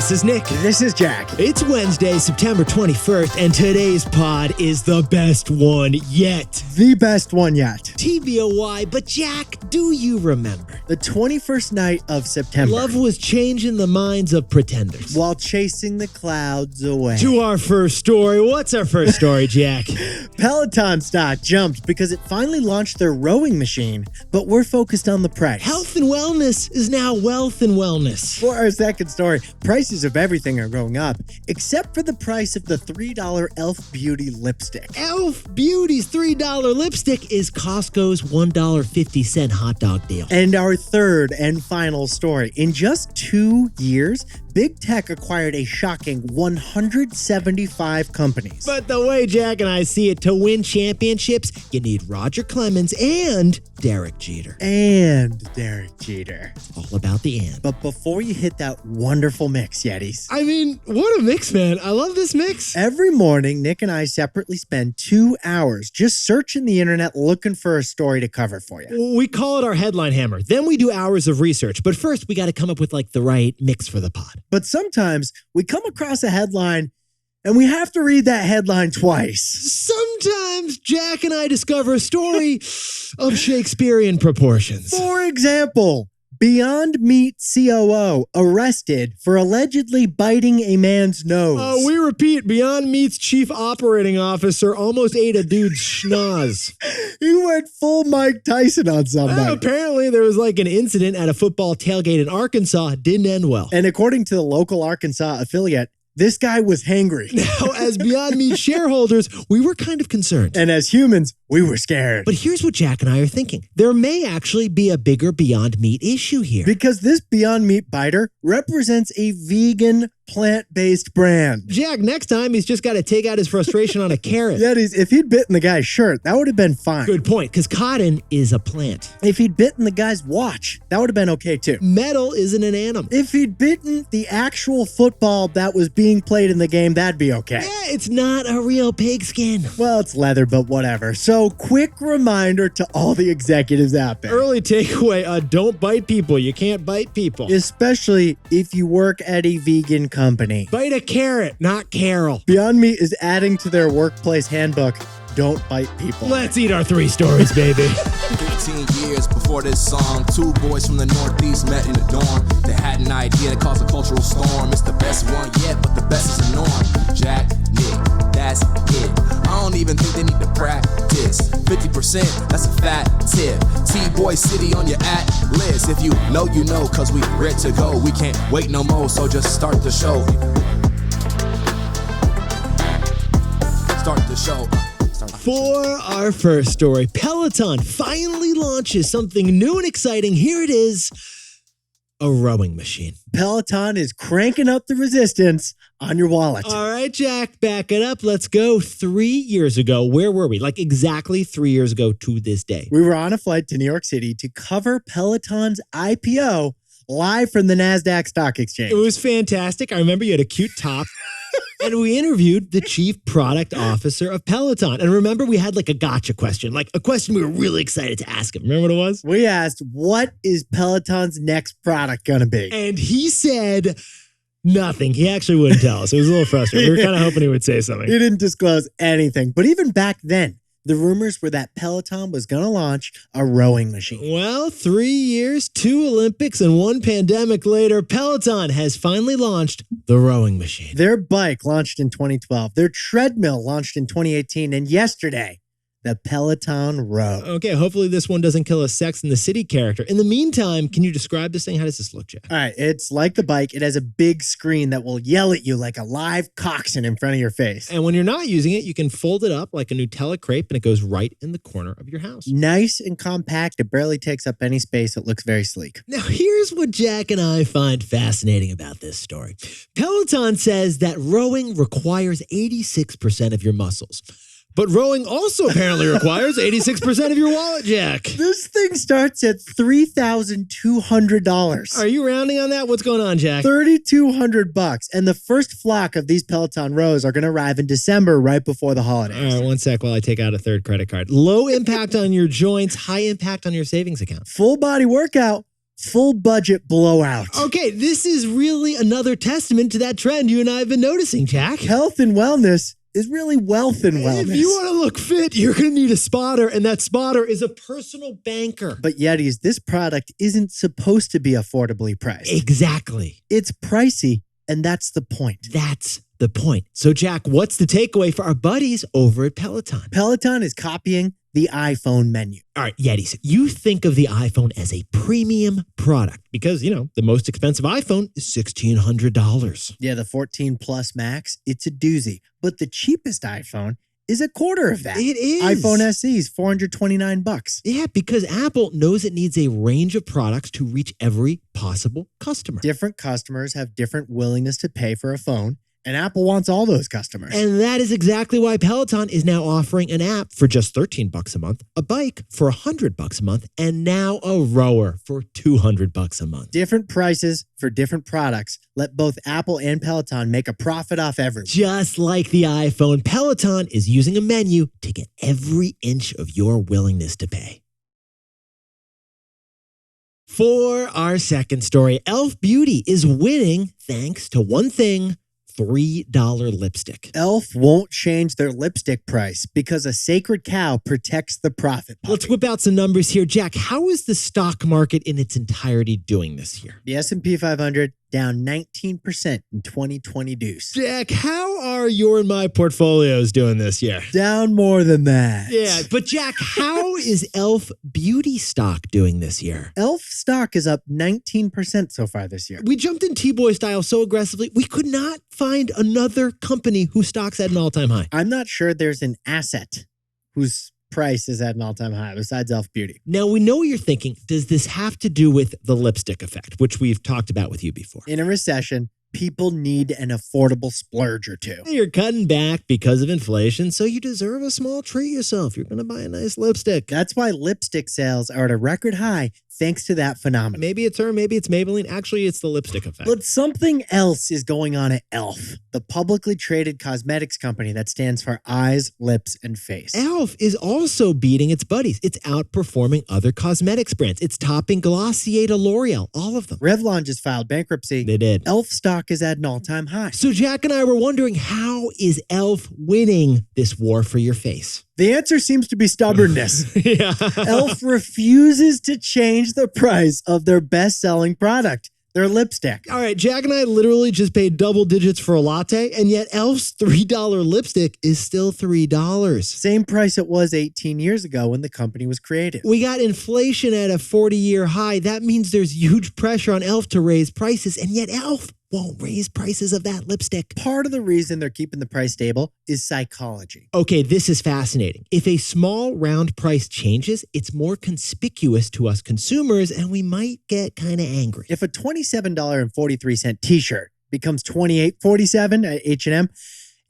This is Nick. This is Jack. It's Wednesday, September 21st, and today's pod is the best one yet. The best one yet. TBOY, but Jack, do you remember? The 21st night of September. Love was changing the minds of pretenders. While chasing the clouds away. To our first story. What's our first story, Jack? Peloton stock jumped because it finally launched their rowing machine, but we're focused on the price. Health and wellness is now wealth and wellness. For our second story, prices of everything are going up, except for the price of the $3 Elf Beauty lipstick. Elf Beauty's $3 lipstick is Costco's $1.50 hot dog deal. And our third and final story. In just 2 years, Big Tech acquired a shocking 175 companies. But the way Jack and I see it, to win championships, you need Roger Clemens and Derek Jeter. It's all about the and. But before you hit that wonderful mix, Yetis. I mean, what a mix, man. I love this mix. Every morning, Nick and I separately spend 2 hours just searching the internet looking for a story to cover for you. We call it our headline hammer. Then we do hours of research. But first, we got to come up with the right mix for the pod. But sometimes we come across a headline and we have to read that headline twice. Sometimes Jack and I discover a story of Shakespearean proportions. For example, Beyond Meat COO arrested for allegedly biting a man's nose. We repeat, Beyond Meat's chief operating officer almost ate a dude's schnoz. He went full Mike Tyson on somebody. Apparently, there was an incident at a football tailgate in Arkansas. Didn't end well. And according to the local Arkansas affiliate, this guy was hangry. Now, as Beyond Meat shareholders, we were kind of concerned. And as humans, we were scared. But here's what Jack and I are thinking. There may actually be a bigger Beyond Meat issue here. Because this Beyond Meat biter represents a vegan, plant-based brand. Jack, next time he's just got to take out his frustration on a carrot. Yetis, if he'd bitten the guy's shirt, that would have been fine. Good point, because cotton is a plant. If he'd bitten the guy's watch, that would have been okay too. Metal isn't an animal. If he'd bitten the actual football that was being played in the game, that'd be okay. Yeah, it's not a real pigskin. Well, it's leather, but whatever. So, quick reminder to all the executives out there. Early takeaway, don't bite people. You can't bite people. Especially if you work at a vegan company. Bite a carrot, not Carol. Beyond Meat is adding to their workplace handbook, don't bite people. Let's eat our 3 stories, baby. 15 years before this song, 2 boys from the Northeast met in the dorm. They had an idea that caused a cultural storm. It's the best one yet, but the best is the norm. Jack, Nick, that's it. I don't even think they need to practice. 50%, that's a fat tip. T-Boy City on your at-list. If you know, you know, cause we ready to go. We can't wait no more, so just start the show. Start the show. For our first story, Peloton finally launches something new and exciting. Here it is, a rowing machine. Peloton is cranking up the resistance on your wallet. All right, Jack, back it up. Let's go. 3 years ago, where were we? Exactly 3 years ago to this day. We were on a flight to New York City to cover Peloton's IPO live from the NASDAQ Stock Exchange. It was fantastic. I remember you had a cute top. And we interviewed the chief product officer of Peloton. And remember, we had a gotcha question, a question we were really excited to ask him. Remember what it was? We asked, what is Peloton's next product going to be? And he said nothing. He actually wouldn't tell us. It was a little frustrating. We were kind of hoping he would say something. He didn't disclose anything. But even back then, the rumors were that Peloton was going to launch a rowing machine. Well, 3 years, 2 Olympics, and 1 pandemic later, Peloton has finally launched the rowing machine. Their bike launched in 2012. Their treadmill launched in 2018. And yesterday, the Peloton Row. Okay, hopefully this one doesn't kill a Sex and the City character. In the meantime, can you describe this thing? How does this look, Jack? All right, it's like the bike. It has a big screen that will yell at you like a live coxswain in front of your face. And when you're not using it, you can fold it up like a Nutella crepe and it goes right in the corner of your house. Nice and compact. It barely takes up any space. It looks very sleek. Now, here's what Jack and I find fascinating about this story. Peloton says that rowing requires 86% of your muscles. But rowing also apparently requires 86% of your wallet, Jack. This thing starts at $3,200. Are you rounding on that? What's going on, Jack? $3,200. And the first flock of these Peloton rows are going to arrive in December, right before the holidays. All right, one sec while I take out a third credit card. Low impact on your joints, high impact on your savings account. Full body workout, full budget blowout. Okay, this is really another testament to that trend you and I have been noticing, Jack. Health and wellness is really wealth and wellness. If you want to look fit, you're going to need a spotter, and that spotter is a personal banker. But Yetis, this product isn't supposed to be affordably priced. Exactly. It's pricey, and that's the point. That's the point. So, Jack, what's the takeaway for our buddies over at Peloton? Peloton is copying the iPhone menu. All right, Yetis, you think of the iPhone as a premium product because, the most expensive iPhone is $1,600. Yeah, the 14 Plus Max, it's a doozy. But the cheapest iPhone is a quarter of that. It is. iPhone SE is $429. Yeah, because Apple knows it needs a range of products to reach every possible customer. Different customers have different willingness to pay for a phone, and Apple wants all those customers. And that is exactly why Peloton is now offering an app for just $13 a month, a bike for $100 a month, and now a rower for $200 a month. Different prices for different products. Let both Apple and Peloton make a profit off everyone. Just like the iPhone, Peloton is using a menu to get every inch of your willingness to pay. For our second story, e.l.f. Beauty is winning thanks to one thing: $3 lipstick. e.l.f. won't change their lipstick price because a sacred cow protects the profit puppy. Let's whip out some numbers here. Jack, how is the stock market in its entirety doing this year? The S&P 500 down 19% in 2020 deuce. Jack, how are your and my portfolios doing this year? Down more than that. Yeah, but Jack, how is e.l.f. Beauty stock doing this year? e.l.f. stock is up 19% so far this year. We jumped in T-Boy style so aggressively, we could not find another company whose stock's at an all-time high. I'm not sure there's an asset whose price is at an all-time high besides e.l.f. Beauty. Now, we know what you're thinking. Does this have to do with the lipstick effect, which we've talked about with you before? In a recession, people need an affordable splurge or two. You're cutting back because of inflation, so you deserve a small treat yourself. You're going to buy a nice lipstick. That's why lipstick sales are at a record high thanks to that phenomenon. Maybe it's her, maybe it's Maybelline. Actually, it's the lipstick effect. But something else is going on at e.l.f., the publicly traded cosmetics company that stands for eyes, lips, and face. e.l.f. is also beating its buddies. It's outperforming other cosmetics brands. It's topping Glossier to L'Oreal, all of them. Revlon just filed bankruptcy. They did. e.l.f. stock is at an all-time high. So Jack and I were wondering, how is e.l.f. winning this war for your face? The answer seems to be stubbornness. Yeah. e.l.f. refuses to change the price of their best-selling product, their lipstick. All right, Jack and I literally just paid double digits for a latte, and yet e.l.f.'s $3 lipstick is still $3. Same price it was 18 years ago when the company was created. We got inflation at a 40-year high. That means there's huge pressure on e.l.f. to raise prices, and yet e.l.f. won't raise prices of that lipstick. Part of the reason they're keeping the price stable is psychology. Okay, this is fascinating. If a small round price changes, it's more conspicuous to us consumers, and we might get kind of angry. If a $27.43 t-shirt becomes $28.47 at H&M,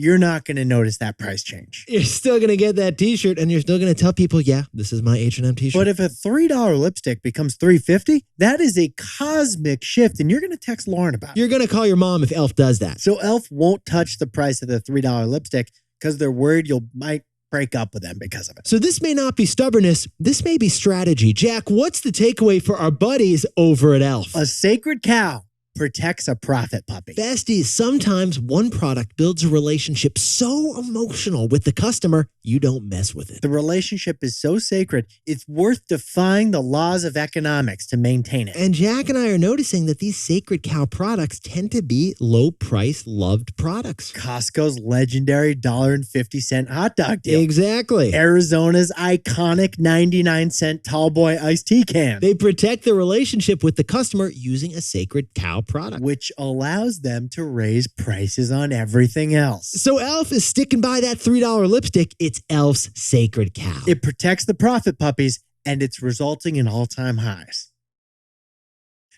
you're not going to notice that price change. You're still going to get that t-shirt, and you're still going to tell people, yeah, this is my H&M t-shirt. But if a $3 lipstick becomes $3.50, that is a cosmic shift, and you're going to text Lauren about it. You're going to call your mom if e.l.f. does that. So e.l.f. won't touch the price of the $3 lipstick because they're worried you might break up with them because of it. So this may not be stubbornness. This may be strategy. Jack, what's the takeaway for our buddies over at e.l.f.? A sacred cow protects a profit puppy. Besties, sometimes one product builds a relationship so emotional with the customer, you don't mess with it. The relationship is so sacred, it's worth defying the laws of economics to maintain it. And Jack and I are noticing that these sacred cow products tend to be low-price, loved products. Costco's legendary $1.50 hot dog deal. Exactly. Arizona's iconic 99-cent tall boy iced tea can. They protect the relationship with the customer using a sacred cow product, which allows them to raise prices on everything else. So e.l.f. is sticking by that $3 lipstick. It's e.l.f.'s sacred cow. It protects the profit puppies, and it's resulting in all-time highs.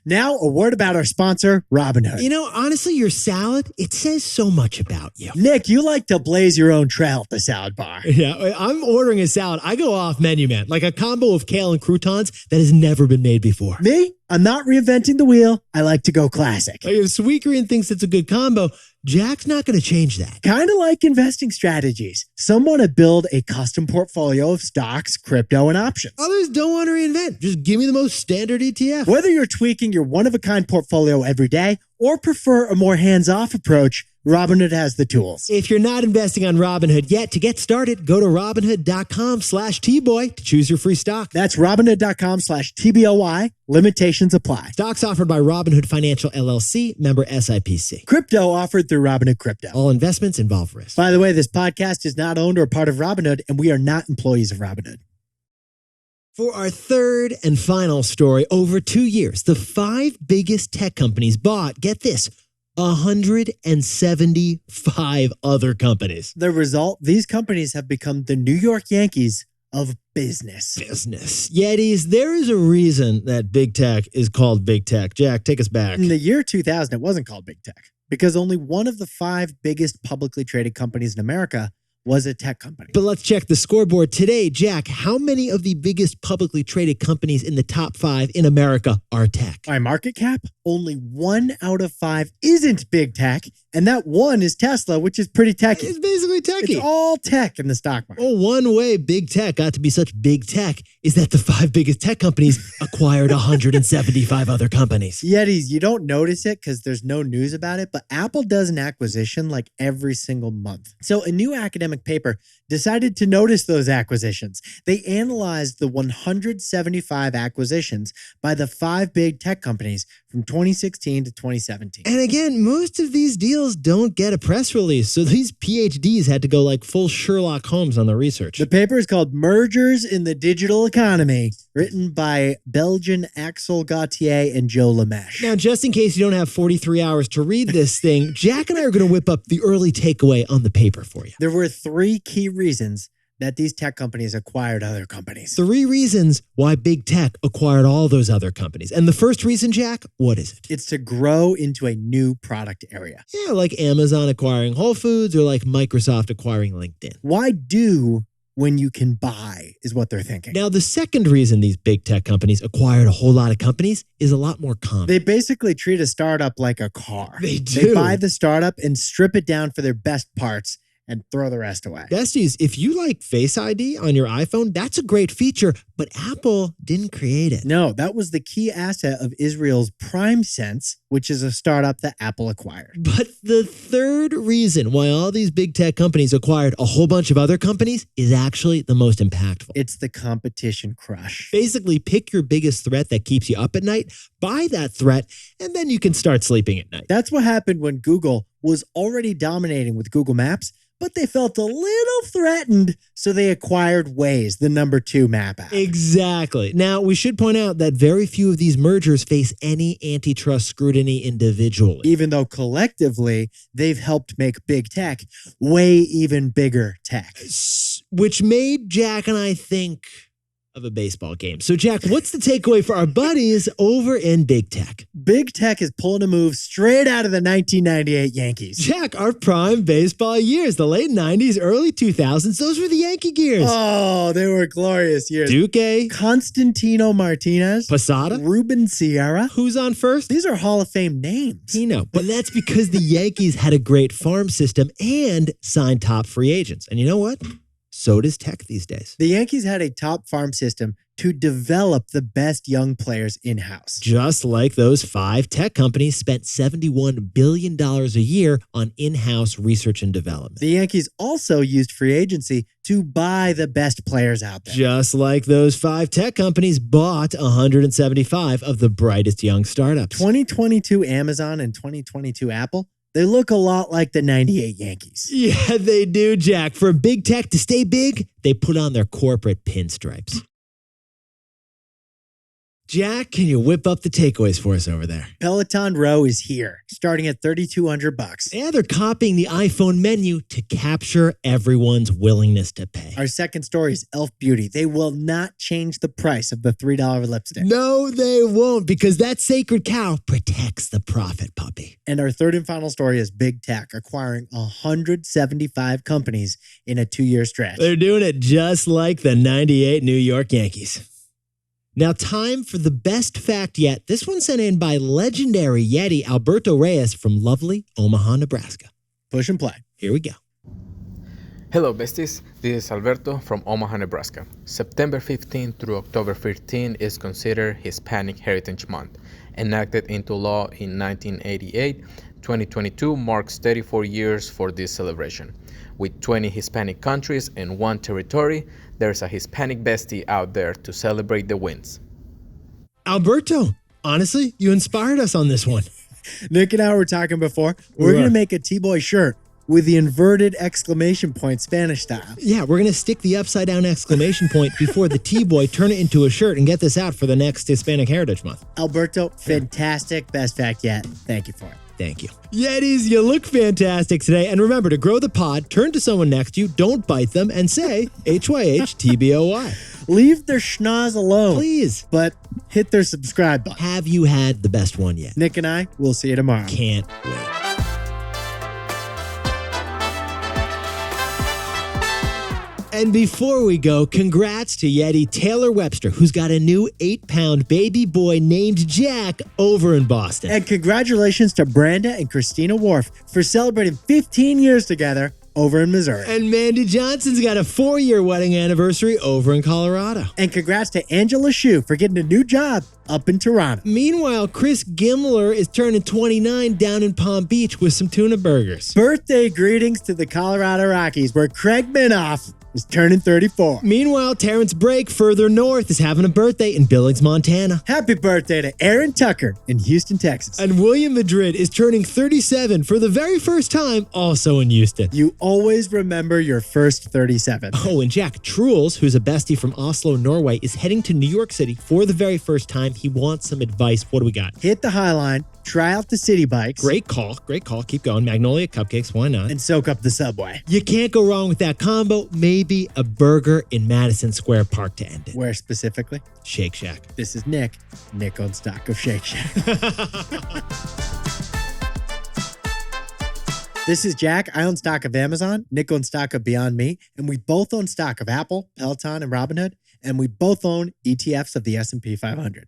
Now, a word about our sponsor, Robinhood. You know, honestly, your salad, it says so much about you. Nick, you like to blaze your own trail at the salad bar. Yeah, I'm ordering a salad. I go off menu, man. Like a combo of kale and croutons that has never been made before. Me? I'm not reinventing the wheel. I like to go classic. Like if Sweet Green thinks it's a good combo, Jack's not going to change that. Kind of like investing strategies. Some want to build a custom portfolio of stocks, crypto, and options. Others don't want to reinvent. Just give me the most standard ETF. Whether you're tweaking your one-of-a-kind portfolio every day or prefer a more hands-off approach, Robinhood has the tools. If you're not investing on Robinhood yet, to get started, go to Robinhood.com/Tboy to choose your free stock. That's Robinhood.com/TBOY. Limitations apply. Stocks offered by Robinhood Financial LLC, member SIPC. Crypto offered through Robinhood Crypto. All investments involve risk. By the way, this podcast is not owned or part of Robinhood, and we are not employees of Robinhood. For our third and final story, over 2 years, the 5 biggest tech companies bought, get this, 175 other companies. The result, these companies have become the New York Yankees of business. Yetis, there is a reason that big tech is called big tech. Jack, take us back. In the year 2000, it wasn't called big tech because only one of the 5 biggest publicly traded companies in America was a tech company. But let's check the scoreboard today. Jack, how many of the biggest publicly traded companies in the top 5 in America are tech? By market cap, only 1 out of 5 isn't big tech, and that one is Tesla, which is pretty techy. It's basically techy. It's all tech in the stock market. Well, one way big tech got to be such big tech is that the 5 biggest tech companies acquired 175 other companies. Yetis, you don't notice it because there's no news about it, but Apple does an acquisition like every single month. So a new academic paper decided to notice those acquisitions. They analyzed the 175 acquisitions by the 5 big tech companies from 2016 to 2017. And again, most of these deals don't get a press release, so these PhDs had to go like full Sherlock Holmes on the research. The paper is called Mergers in the Digital Economy, written by Belgian Axel Gauthier and Joe Lameche. Now, just in case you don't have 43 hours to read this thing, Jack and I are going to whip up the early takeaway on the paper for you. There were 3 key reasons that these tech companies acquired other companies. 3 reasons why big tech acquired all those other companies. And the first reason, Jack, what is it? It's to grow into a new product area. Yeah, like Amazon acquiring Whole Foods or like Microsoft acquiring LinkedIn. Why do when you can buy is what they're thinking. Now, the second reason these big tech companies acquired a whole lot of companies is a lot more common. They basically treat a startup like a car. They do. They buy the startup and strip it down for their best parts and throw the rest away. Besties, if you like Face ID on your iPhone, that's a great feature, but Apple didn't create it. No, that was the key asset of Israel's PrimeSense, which is a startup that Apple acquired. But the third reason why all these big tech companies acquired a whole bunch of other companies is actually the most impactful. It's the competition crush. Basically, pick your biggest threat that keeps you up at night, buy that threat, and then you can start sleeping at night. That's what happened when Google was already dominating with Google Maps, but they felt a little threatened, so they acquired Waze, the number 2 map app. Exactly. Now, we should point out that very few of these mergers face any antitrust scrutiny individually. Even though collectively, they've helped make big tech way even bigger tech. Which made Jack and I think of a baseball game. So, Jack, what's the takeaway for our buddies over in big tech? Big tech is pulling a move straight out of the 1998 Yankees. Jack, our prime baseball years, the late 90s, early 2000s, those were the Yankee gears. Oh, they were glorious years. Duque, Constantino Martinez, Posada, Ruben Sierra. Who's on first? These are Hall of Fame names. But that's because the Yankees had a great farm system and signed top free agents. And you know what? So does tech these days. The Yankees had a top farm system to develop the best young players in-house. Just like those 5 tech companies spent $71 billion a year on in-house research and development. The Yankees also used free agency to buy the best players out there. Just like those 5 tech companies bought 175 of the brightest young startups. 2022 Amazon and 2022 Apple, they look a lot like the 98 Yankees. Yeah, they do, Jack. For big tech to stay big, they put on their corporate pinstripes. Jack, can you whip up the takeaways for us over there? Peloton Row is here, starting at $3,200. Yeah, they're copying the iPhone menu to capture everyone's willingness to pay. Our second story is Elf Beauty. They will not change the price of the $3 lipstick. No, they won't, because that sacred cow protects the profit puppy. And our third and final story is Big Tech acquiring 175 companies in a 2-year stretch. They're doing it just like the 98 New York Yankees. Now, time for the best fact yet. This one sent in by legendary Yeti Alberto Reyes from lovely Omaha, Nebraska. Push and play. Here we go. Hello besties, this is Alberto from Omaha, Nebraska. September 15 through October 15 is considered Hispanic Heritage Month. Enacted into law in 1988, 2022 marks 34 years for this celebration. With 20 Hispanic countries and 1 territory, there's a Hispanic bestie out there to celebrate the wins. Alberto, honestly, you inspired us on this one. Nick and I were talking before. We're going to make a T-Boy shirt with the inverted exclamation point Spanish style. Yeah, we're going to stick the upside down exclamation point before the T-Boy, turn it into a shirt, and get this out for the next Hispanic Heritage Month. Alberto, fantastic. Best fact yet. Thank you for it. Thank you. Yetis, you look fantastic today. And remember to grow the pod, turn to someone next to you, don't bite them, and say HYHTBOY. Leave their schnoz alone. Please. But hit their subscribe button. Have you had the best one yet? Nick and I, we'll see you tomorrow. Can't wait. And before we go, congrats to Yeti Taylor Webster, who's got a new 8-pound baby boy named Jack over in Boston. And congratulations to Branda and Christina Worf for celebrating 15 years together over in Missouri. And Mandy Johnson's got a 4-year wedding anniversary over in Colorado. And congrats to Angela Shue for getting a new job up in Toronto. Meanwhile, Chris Gimler is turning 29 down in Palm Beach with some tuna burgers. Birthday greetings to the Colorado Rockies, where Craig Minoff is turning 34. Meanwhile, Terrence Brake further north is having a birthday in Billings, Montana. Happy birthday to Aaron Tucker in Houston, Texas. And William Madrid is turning 37 for the very first time, also in Houston. You always remember your first 37. Oh, and Jack Truls, who's a bestie from Oslo, Norway, is heading to New York City for the very first time. He wants some advice. What do we got? Hit the High Line, try out the city bikes. Great call. Great call. Keep going. Magnolia Cupcakes. Why not? And soak up the subway. You can't go wrong with that combo. Maybe a burger in Madison Square Park to end it. Where specifically? Shake Shack. This is Nick. Nick on stock of Shake Shack. This is Jack. I own stock of Amazon. Nick owns stock of Beyond Meat. And we both own stock of Apple, Peloton, and Robinhood. And we both own ETFs of the S&P 500.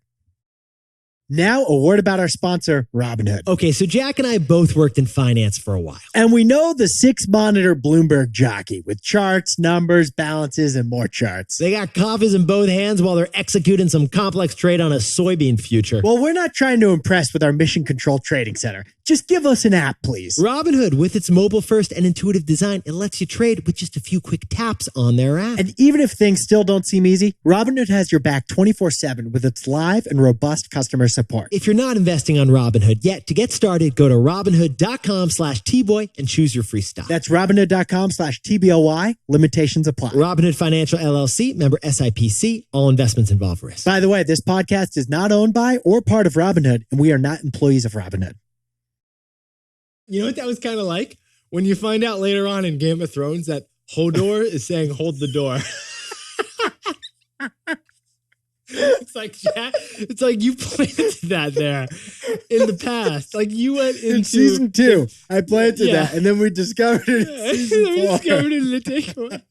Now, a word about our sponsor, Robinhood. Okay, so Jack and I both worked in finance for a while. And we know the 6-monitor Bloomberg jockey with charts, numbers, balances, and more charts. They got coffees in both hands while they're executing some complex trade on a soybean future. Well, we're not trying to impress with our mission control trading center. Just give us an app, please. Robinhood, with its mobile-first and intuitive design, it lets you trade with just a few quick taps on their app. And even if things still don't seem easy, Robinhood has your back 24/7 with its live and robust customer support. If you're not investing on Robinhood yet, to get started, go to Robinhood.com/Tboy and choose your free stock. That's Robinhood.com/TBOY. Limitations apply. Robinhood Financial LLC, member SIPC. All investments involve risk. By the way, this podcast is not owned by or part of Robinhood, and we are not employees of Robinhood. You know what that was kind of like? When you find out later on in Game of Thrones that Hodor is saying, hold the door. It's like you planted that there in the past. Like you went into in season 2. I planted that, and then we discovered it in season 4. We discovered it in the takeaway.